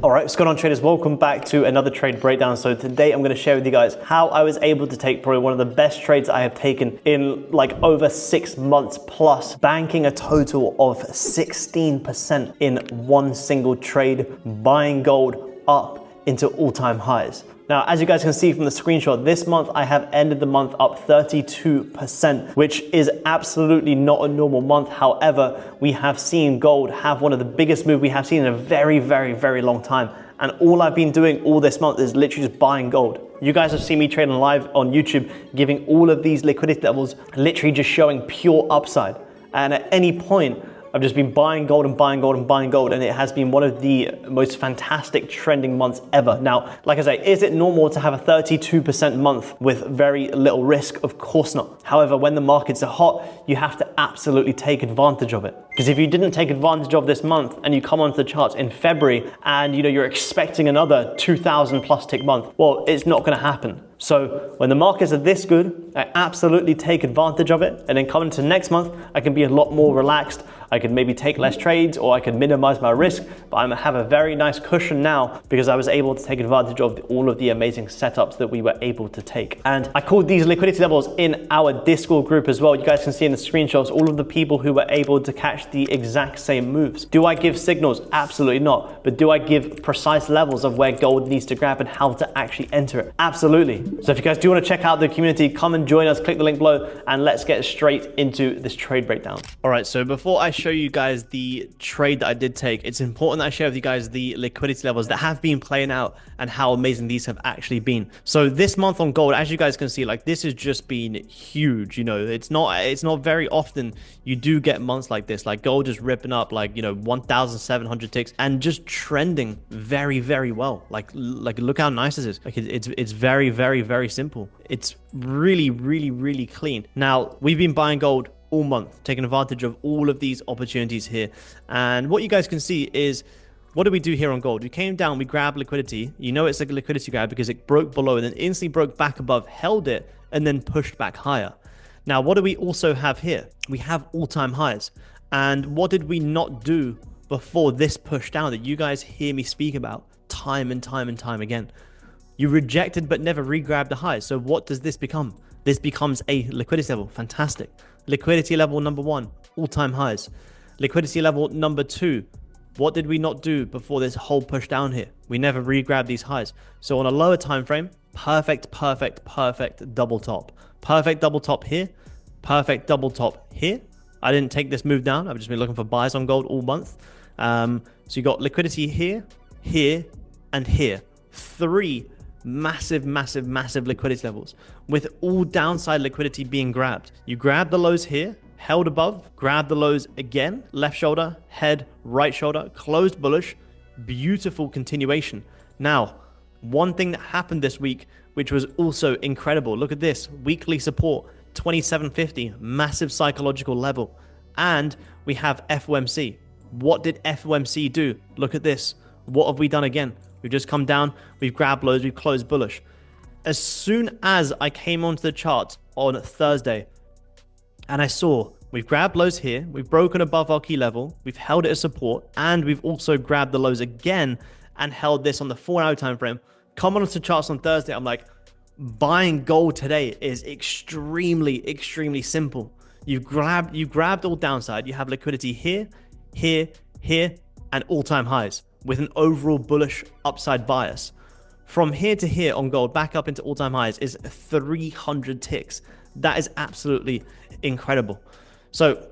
All right, what's going on, traders? Welcome back to another trade breakdown. So today I'm going to share with you guys how I was able to take probably one of the best trades I have taken in like over 6 months plus, banking a total of 16% in one single trade, buying gold up into all-time highs. Now, as you guys can see from the screenshot, this month I have ended the month up 32%, which is absolutely not a normal month. However, we have seen gold have one of the biggest moves we have seen in a very, very, very long time. And all I've been doing all this month is literally just buying gold. You guys have seen me trading live on YouTube, giving all of these liquidity levels, literally just showing pure upside. And at any point, I've just been buying gold and buying gold and buying gold, and it has been one of the most fantastic trending months ever. Now, like I say, is it normal to have a 32% month with very little risk? Of course not. However, when the markets are hot, you have to absolutely take advantage of it. Because if you didn't take advantage of this month and you come onto the charts in February and you're expecting another 2,000 plus tick month, well, it's not going to happen. So when the markets are this good, I absolutely take advantage of it. And then coming to next month, I can be a lot more relaxed. I could maybe take less trades or I could minimize my risk, but I have a very nice cushion now because I was able to take advantage of all of the amazing setups that we were able to take. And I called these liquidity levels in our Discord group as well. You guys can see in the screenshots all of the people who were able to catch the exact same moves. Do I give signals? Absolutely not. But do I give precise levels of where gold needs to grab and how to actually enter it? Absolutely. So if you guys do want to check out the community, come and join us, click the link below, and let's get straight into this trade breakdown. All right, so before I show you guys the trade that I did take, it's important that I share with you guys the liquidity levels that have been playing out and how amazing these have actually been. So this month on gold, as you guys can see, like this has just been huge. It's not very often you do get months like this, like gold just ripping up like 1,700 ticks and just trending very, very well. Like look how nice this is. Like it's very, very, very simple. It's really, really, really clean. Now we've been buying gold all month, taking advantage of all of these opportunities here. And what you guys can see is, what do we do here on gold? We came down, we grabbed liquidity. It's like a liquidity grab because it broke below and then instantly broke back above, held it, and then pushed back higher. Now, what do we also have here? We have all-time highs. And what did we not do before this push down that you guys hear me speak about time and time and time again? You rejected but never re-grabbed the highs. So what does this become? This becomes a liquidity level. Fantastic. Liquidity level number 1, all-time highs. Liquidity level number 2, what did we not do before this whole push down here? We never re-grabbed these highs. So on a lower time frame, perfect, perfect, perfect double top. Perfect double top here, perfect double top here. I didn't take this move down. I've just been looking for buys on gold all month. So you got liquidity here, here, and here. 3 massive, massive, massive liquidity levels with all downside liquidity being grabbed. You grab the lows here, held above, grab the lows again, left shoulder, head, right shoulder, closed bullish, beautiful continuation. Now, one thing that happened this week, which was also incredible. Look at this, weekly support, 2750, massive psychological level. And we have FOMC. What did FOMC do? Look at this. What have we done again? We've just come down, we've grabbed lows, we've closed bullish. As soon as I came onto the chart on Thursday and I saw we've grabbed lows here, we've broken above our key level, we've held it as support, and we've also grabbed the lows again and held this on the 4-hour time frame. Coming onto the charts on Thursday, I'm like, buying gold today is extremely, extremely simple. You've grabbed all downside, you have liquidity here, here, here, and all-time highs with an overall bullish upside bias. From here to here on gold, back up into all-time highs is 300 ticks. That is absolutely incredible. So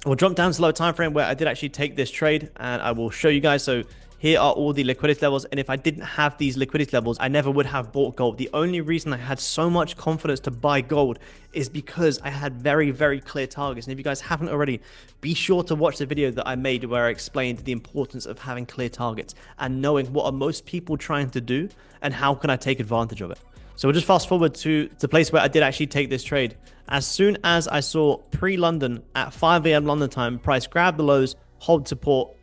we'll jump down to low time frame where I did actually take this trade, and I will show you guys. So here are all the liquidity levels, and if I didn't have these liquidity levels, I never would have bought gold. The only reason I had so much confidence to buy gold is because I had very, very clear targets. And if you guys haven't already, be sure to watch the video that I made where I explained the importance of having clear targets and knowing what are most people trying to do and how can I take advantage of it. So we'll just fast forward to the place where I did actually take this trade. As soon as I saw pre-London at 5 a.m. London time, price grab the lows, hold support,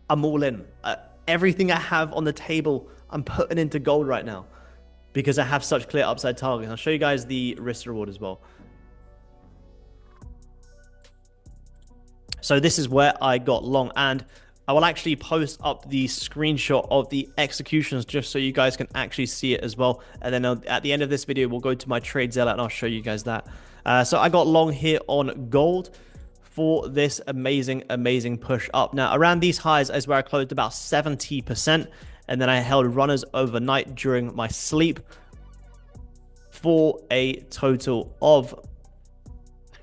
I'm all in. Everything I have on the table, I'm putting into gold right now because I have such clear upside targets. I'll show you guys the risk reward as well. So this is where I got long, and I will actually post up the screenshot of the executions just so you guys can actually see it as well. And then at the end of this video, we'll go to my trade zealot and I'll show you guys that. So I got long here on gold for this amazing push up. Now, around these highs is where I closed about 70%. And then I held runners overnight during my sleep for a total of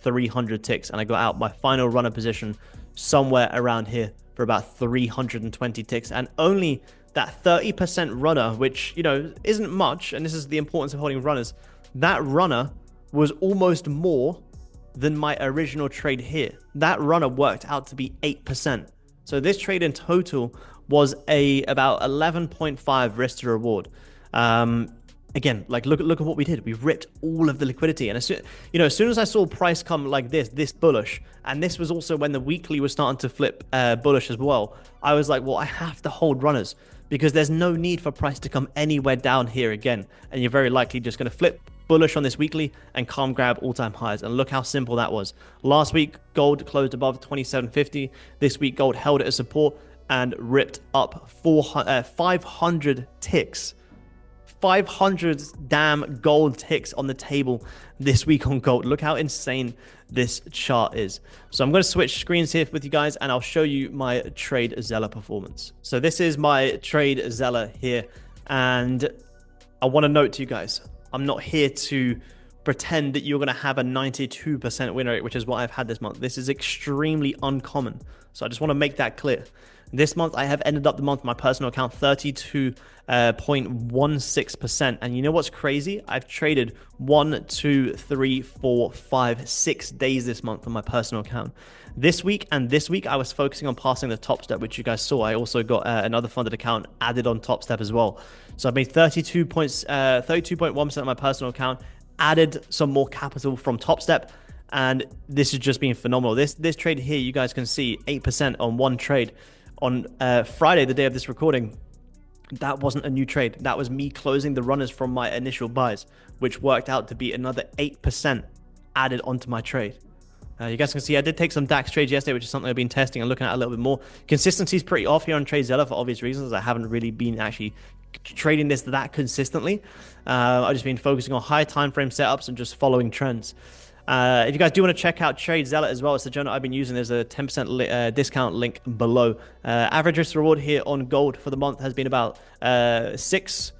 300 ticks. And I got out my final runner position somewhere around here for about 320 ticks. And only that 30% runner, which, you know, isn't much, and this is the importance of holding runners, that runner was almost more than my original trade here. That runner worked out to be 8%. So this trade in total was about 11.5 risk to reward. Again, like look at what we did. We ripped all of the liquidity, and as soon as I saw price come like this bullish, and this was also when the weekly was starting to flip bullish as well, I was like, well, I have to hold runners because there's no need for price to come anywhere down here again, and you're very likely just going to flip bullish on this weekly and come grab all-time highs. And look how simple that was. Last week, gold closed above 2750. This week, gold held it as support and ripped up 500 ticks. 500 damn gold ticks on the table this week on gold. Look how insane this chart is. So I'm going to switch screens here with you guys and I'll show you my trade zealot performance. So this is my trade zealot here, and I want to note to you guys, I'm not here to pretend that you're going to have a 92% win rate, which is what I've had this month. This is extremely uncommon. So I just want to make that clear. This month, I have ended up the month, my personal account, 32.16%. And you know what's crazy? I've traded 1, 2, 3, 4, 5, 6 days this month on my personal account. This week, I was focusing on passing the top step, which you guys saw. I also got another funded account added on top step as well. So I've made 32.1% of my personal account, added some more capital from top step, and this has just been phenomenal. This trade here, you guys can see 8% on one trade. On Friday, the day of this recording, that wasn't a new trade. That was me closing the runners from my initial buys, which worked out to be another 8% added onto my trade. You guys can see I did take some DAX trades yesterday, which is something I've been testing and looking at a little bit more. Consistency is pretty off here on TradeZella for obvious reasons. I haven't really been actually trading this that consistently. I've just been focusing on high time frame setups and just following trends. If you guys do want to check out Trade Zealot as well, it's the journal I've been using. There's a 10% discount link below. Average risk reward here on gold for the month has been about 6.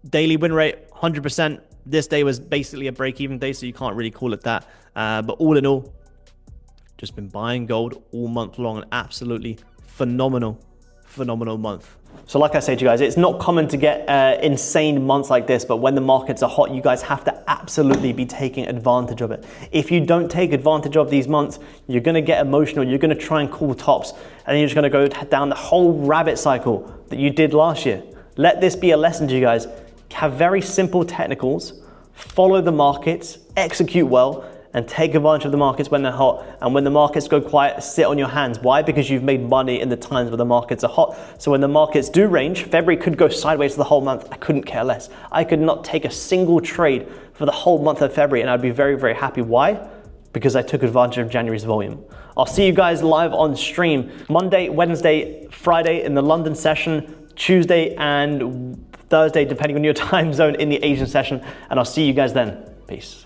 Daily win rate, 100%. This day was basically a break-even day, so you can't really call it that. But all in all, just been buying gold all month long. An absolutely phenomenal month. So like I said to you guys, it's not common to get insane months like this, but when the markets are hot, you guys have to absolutely be taking advantage of it. If you don't take advantage of these months, you're going to get emotional, you're going to try and call tops, and then you're just going to go down the whole rabbit cycle that you did last year. Let this be a lesson to you guys. Have very simple technicals, follow the markets, execute well, and take advantage of the markets when they're hot. And when the markets go quiet, sit on your hands. Why? Because you've made money in the times where the markets are hot. So when the markets do range, February could go sideways for the whole month. I couldn't care less. I could not take a single trade for the whole month of February, and I'd be very, very happy. Why? Because I took advantage of January's volume. I'll see you guys live on stream Monday, Wednesday, Friday in the London session, Tuesday and Thursday, depending on your time zone, in the Asian session. And I'll see you guys then. Peace.